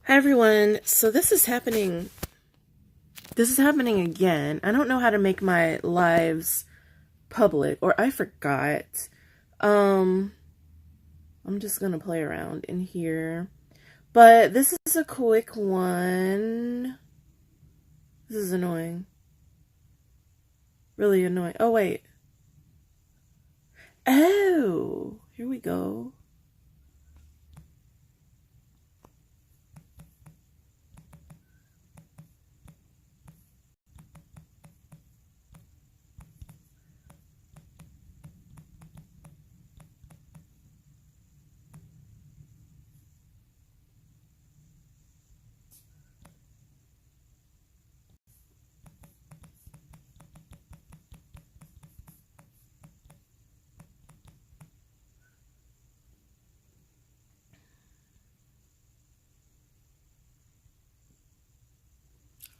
Hi everyone. So this is happening. This is happening again. I don't know how to make my lives public, or I forgot. Um, I'm just gonna play around in here. But this is a quick one. This is annoying. Really annoying. Oh wait. Oh, here we go.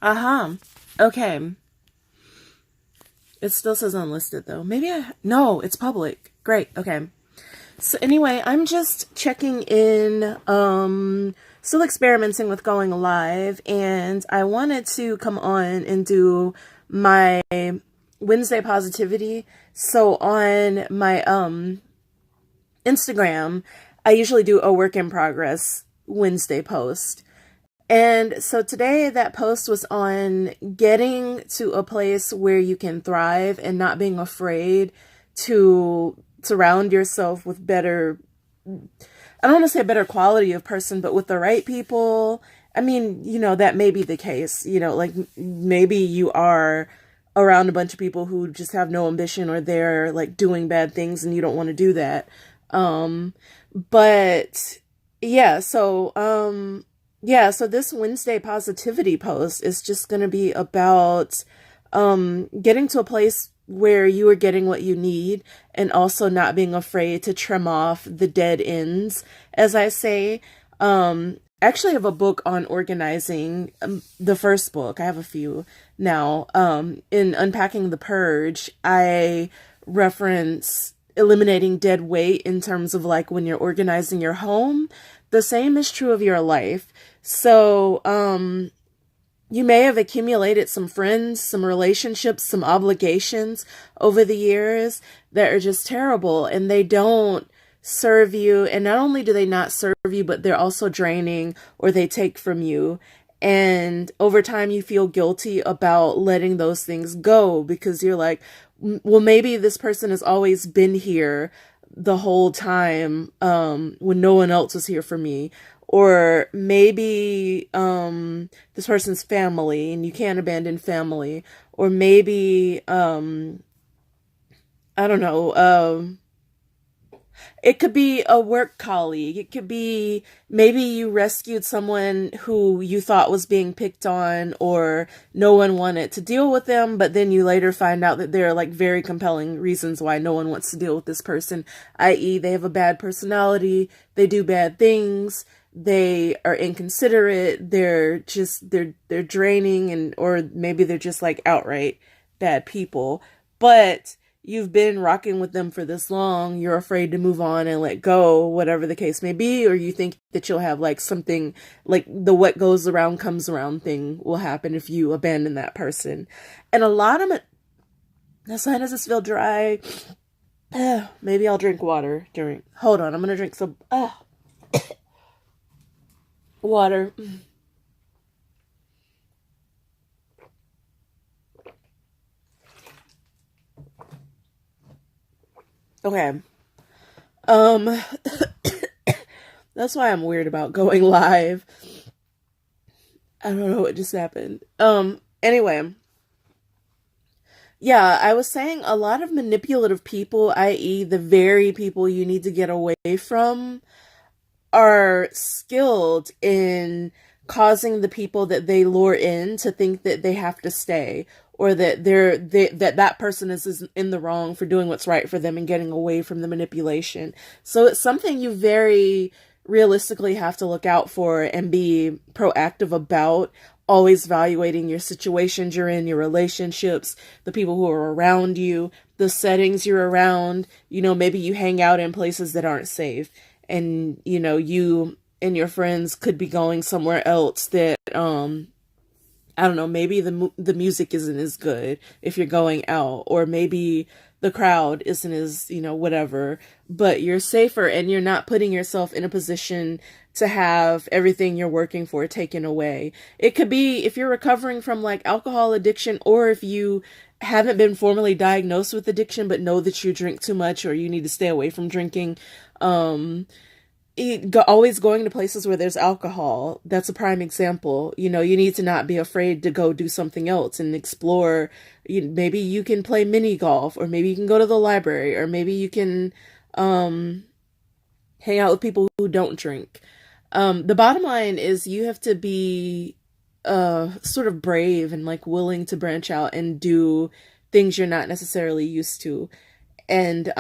Uh-huh. Okay. It still says unlisted though. No, it's public. Great. Okay. So anyway, I'm just checking in, still experimenting with going live, and I wanted to come on and do my Wednesday positivity. So on my Instagram, I usually do a work in progress Wednesday post. And so today that post was on getting to a place where you can thrive and not being afraid to surround yourself with better, I don't want to say a better quality of person, but with the right people. I mean, that may be the case. Like maybe you are around a bunch of people who just have no ambition, or they're like doing bad things and you don't want to do that. Um, but yeah, so this Wednesday positivity post is just going to be about getting to a place where you are getting what you need, and also not being afraid to trim off the dead ends, as I say. I actually have a book on organizing, the first book. I have a few now. In Unpacking the Purge, I reference eliminating dead weight in terms of like when you're organizing your home. The same is true of your life. So, you may have accumulated some friends, some relationships, some obligations over the years that are just terrible, and they don't serve you. And not only do they not serve you, but they're also draining, or they take from you. And over time, you feel guilty about letting those things go because you're like, well, maybe this person has always been here the whole time, when no one else was here for me. Or maybe this person's family, and you can't abandon family. Or maybe I don't know, it could be a work colleague. It could be maybe you rescued someone who you thought was being picked on, or no one wanted to deal with them, but then you later find out that there are like very compelling reasons why no one wants to deal with this person, i.e., they have a bad personality, they do bad things, they are inconsiderate, they're draining, and or maybe they're just like outright bad people. But you've been rocking with them for this long, you're afraid to move on and let go, whatever the case may be, or you think that you'll have like something like the what goes around comes around thing will happen if you abandon that person. And a lot of it, that's why does this feel dry? Maybe I'll drink water during. Hold on, I'm gonna drink some water. Okay. Um, that's why I'm weird about going live. I don't know what just happened. Anyway, yeah, I was saying a lot of manipulative people, i.e., the very people you need to get away from, are skilled in causing the people that they lure in to think that they have to stay, or that that person is in the wrong for doing what's right for them and getting away from the manipulation. So it's something you very realistically have to look out for and be proactive about, always evaluating your situations you're in, your relationships, the people who are around you, the settings you're around. Maybe you hang out in places that aren't safe, and and your friends could be going somewhere else that I don't know, maybe the music isn't as good if you're going out, or maybe the crowd isn't as, whatever, but you're safer and you're not putting yourself in a position to have everything you're working for taken away. It could be if you're recovering from like alcohol addiction, or if you haven't been formally diagnosed with addiction but know that you drink too much or you need to stay away from drinking. Always going to places where there's alcohol, that's a prime example. You need to not be afraid to go do something else and explore. Maybe you can play mini golf, or maybe you can go to the library, or maybe you can hang out with people who don't drink. The bottom line is you have to be sort of brave and like willing to branch out and do things you're not necessarily used to. And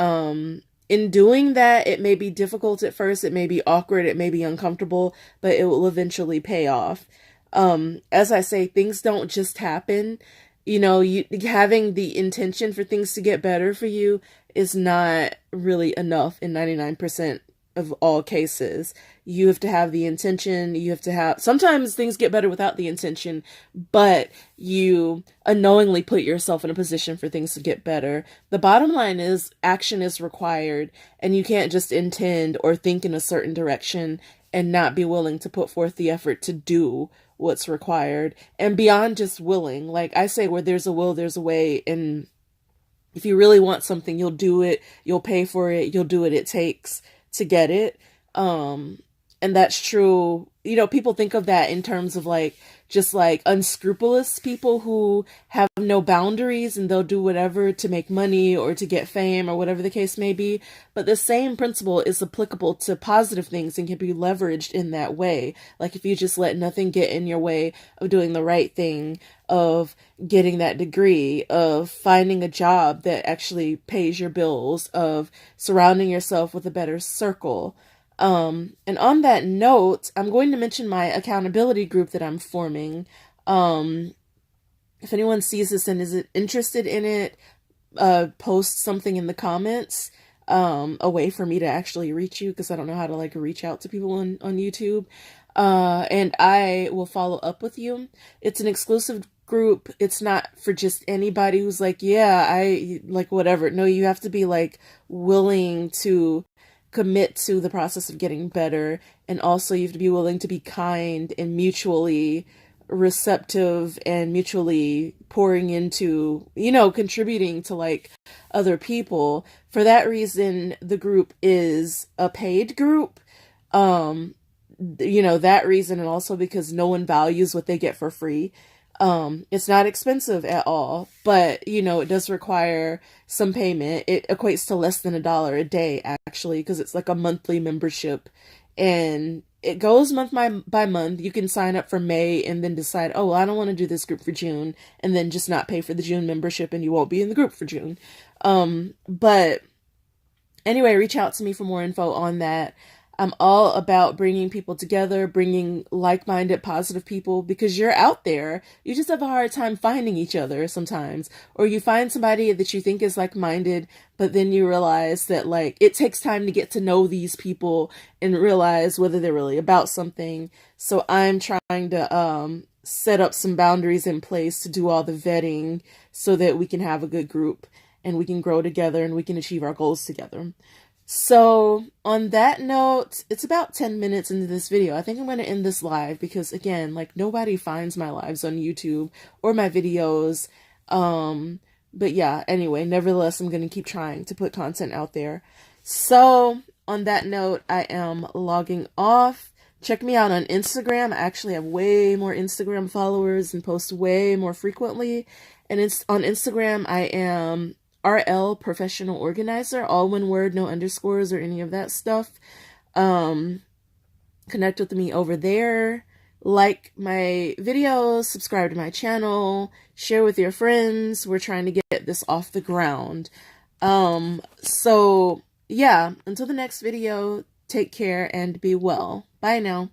in doing that, it may be difficult at first, it may be awkward, it may be uncomfortable, but it will eventually pay off. As I say, things don't just happen. You having the intention for things to get better for you is not really enough in 99% of all cases. You have to have the intention. Sometimes things get better without the intention, but you unknowingly put yourself in a position for things to get better. The bottom line is action is required, and you can't just intend or think in a certain direction and not be willing to put forth the effort to do what's required. And beyond just willing, like I say, where there's a will, there's a way. And if you really want something, you'll do it, you'll pay for it, you'll do what it takes to get it. And that's true. People think of that in terms of like, just like unscrupulous people who have no boundaries and they'll do whatever to make money or to get fame or whatever the case may be. But the same principle is applicable to positive things and can be leveraged in that way. Like if you just let nothing get in your way of doing the right thing, of getting that degree, of finding a job that actually pays your bills, of surrounding yourself with a better circle. And on that note, I'm going to mention my accountability group that I'm forming. If anyone sees this and is interested in it, post something in the comments, a way for me to actually reach you, because I don't know how to like reach out to people on YouTube. And I will follow up with you. It's an exclusive group. It's not for just anybody who's like, yeah, I like whatever. No, you have to be like willing to commit to the process of getting better, and also you have to be willing to be kind and mutually receptive and mutually pouring into, contributing to like other people. For that reason, the group is a paid group. That reason, and also because no one values what they get for free. It's not expensive at all, but it does require some payment. It equates to less than $1 a day, actually, because it's like a monthly membership, and it goes month by month. You can sign up for May and then decide, oh, well, I don't want to do this group for June, and then just not pay for the June membership, and you won't be in the group for June. But anyway, reach out to me for more info on that. I'm all about bringing people together, bringing like-minded, positive people, because you're out there. You just have a hard time finding each other sometimes. Or you find somebody that you think is like-minded, but then you realize that like it takes time to get to know these people and realize whether they're really about something. So I'm trying to set up some boundaries in place to do all the vetting so that we can have a good group and we can grow together and we can achieve our goals together. So on that note, it's about 10 minutes into this video. I think I'm going to end this live because again, like nobody finds my lives on YouTube or my videos. But yeah, anyway, nevertheless, I'm going to keep trying to put content out there. So on that note, I am logging off. Check me out on Instagram. I actually have way more Instagram followers and post way more frequently. And it's on Instagram, I am RL Professional Organizer, all one word, no underscores or any of that stuff. Connect with me over there. Like my videos, subscribe to my channel, share with your friends. We're trying to get this off the ground. So yeah, until the next video, take care and be well. Bye now.